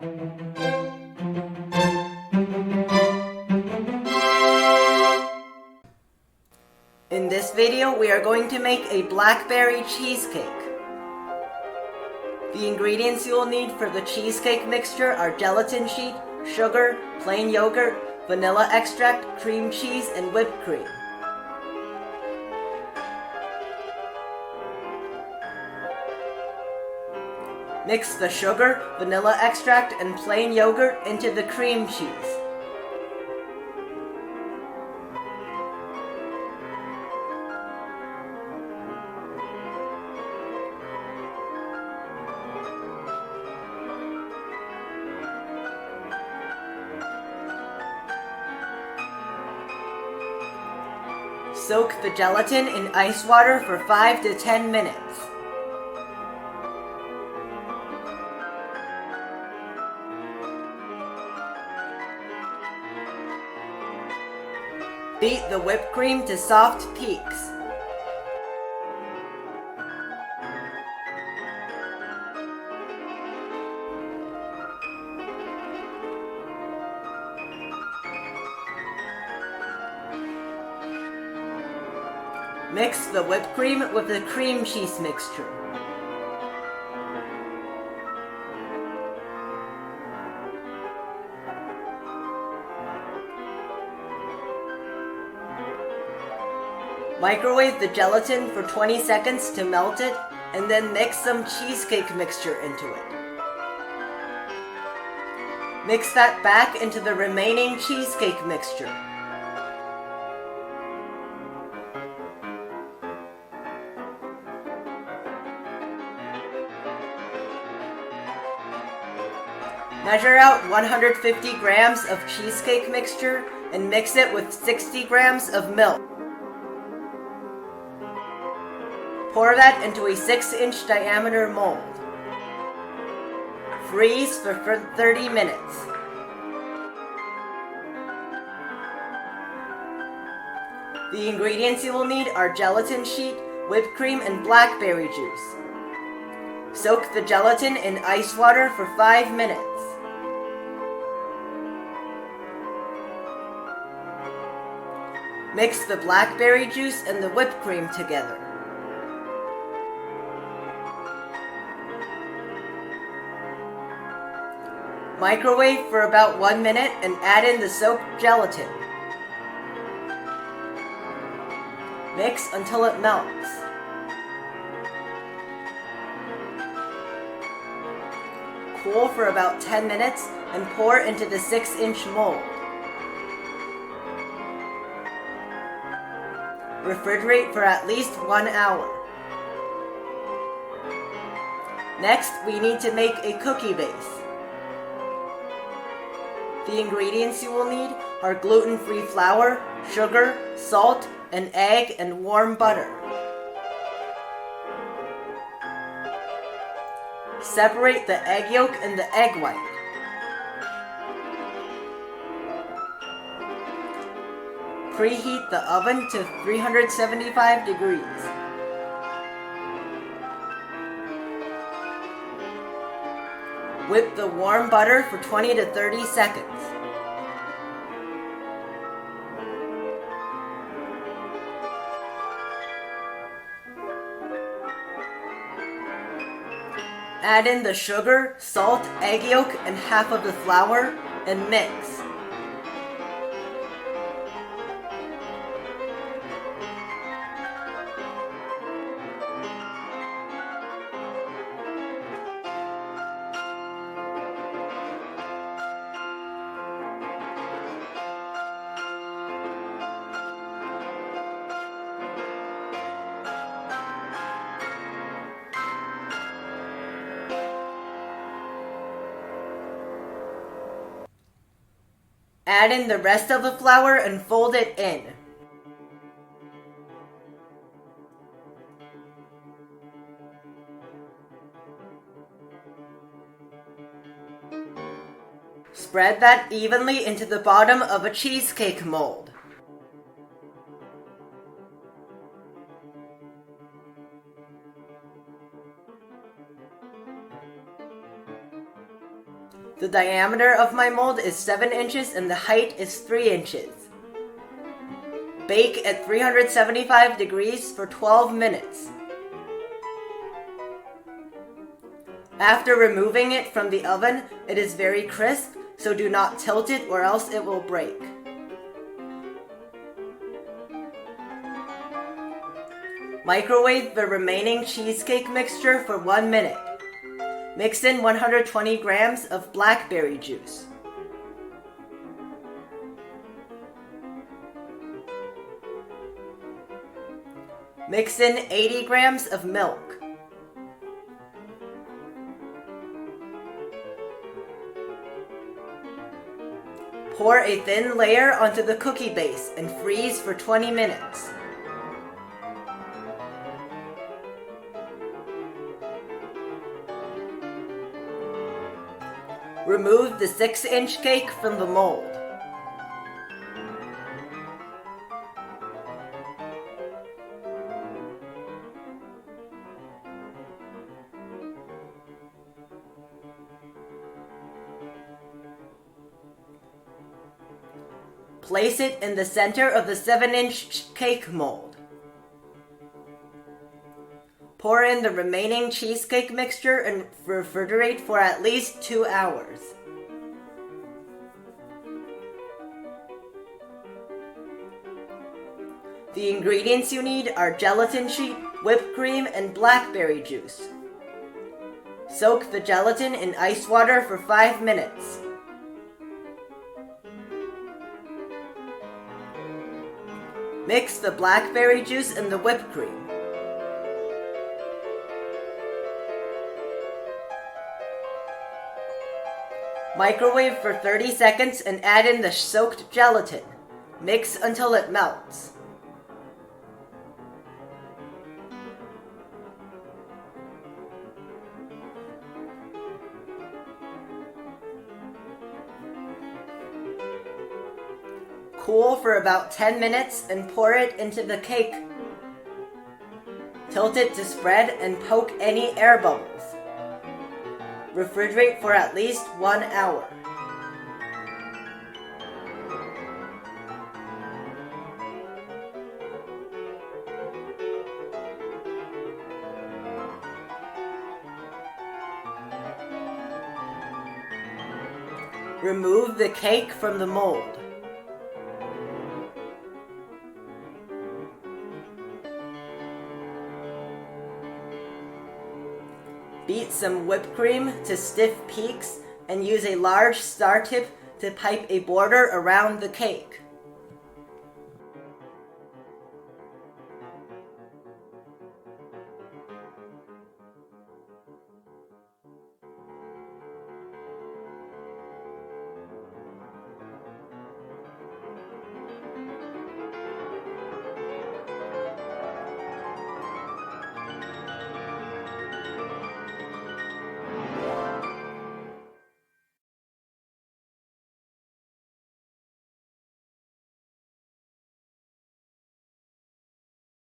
In this video, we are going to make a blackberry cheesecake. The ingredients you will need for the cheesecake mixture are gelatin sheet, sugar, plain yogurt, vanilla extract, cream cheese, and whipped cream. Mix the sugar, vanilla extract, and plain yogurt into the cream cheese. Soak the gelatin in ice water for 5 to 10 minutes. Beat the whipped cream to soft peaks. Mix the whipped cream with the cream cheese mixture. Microwave the gelatin for 20 seconds to melt it, and then mix some cheesecake mixture into it. Mix that back into the remaining cheesecake mixture. Measure out 150 grams of cheesecake mixture and mix it with 60 grams of milk. Pour that into a 6-inch diameter mold. Freeze for 30 minutes. The ingredients you will need are gelatin sheet, whipped cream, and blackberry juice. Soak the gelatin in ice water for 5 minutes. Mix the blackberry juice and the whipped cream together. Microwave for about 1 minute and add in the soaked gelatin. Mix until it melts. Cool for about 10 minutes and pour into the 6-inch mold. Refrigerate for at least 1 hour. Next, we need to make a cookie base. The ingredients you will need are gluten-free flour, sugar, salt, an egg, and warm butter. Separate the egg yolk and the egg white. Preheat the oven to 375 degrees. Whip the warm butter for 20 to 30 seconds. Add in the sugar, salt, egg yolk, and half of the flour, and mix. Add in the rest of the flour and fold it in. Spread that evenly into the bottom of a cheesecake mold. The diameter of my mold is 7 inches and the height is 3 inches. Bake at 375 degrees for 12 minutes. After removing it from the oven, it is very crisp, so do not tilt it or else it will break. Microwave the remaining cheesecake mixture for 1 minute. Mix in 120 grams of blackberry juice. Mix in 80 grams of milk. Pour a thin layer onto the cookie base and freeze for 20 minutes. Remove the 6-inch cake from the mold. Place it in the center of the 7-inch cake mold. Pour in the remaining cheesecake mixture and refrigerate for at least 2 hours. The ingredients you need are gelatin sheet, whipped cream, and blackberry juice. Soak the gelatin in ice water for 5 minutes. Mix the blackberry juice and the whipped cream. Microwave for 30 seconds and add in the soaked gelatin. Mix until it melts. Cool for about 10 minutes and pour it into the cake. Tilt it to spread and poke any air bubbles. Refrigerate for at least 1 hour. Remove the cake from the mold. Beat some whipped cream to stiff peaks and use a large star tip to pipe a border around the cake.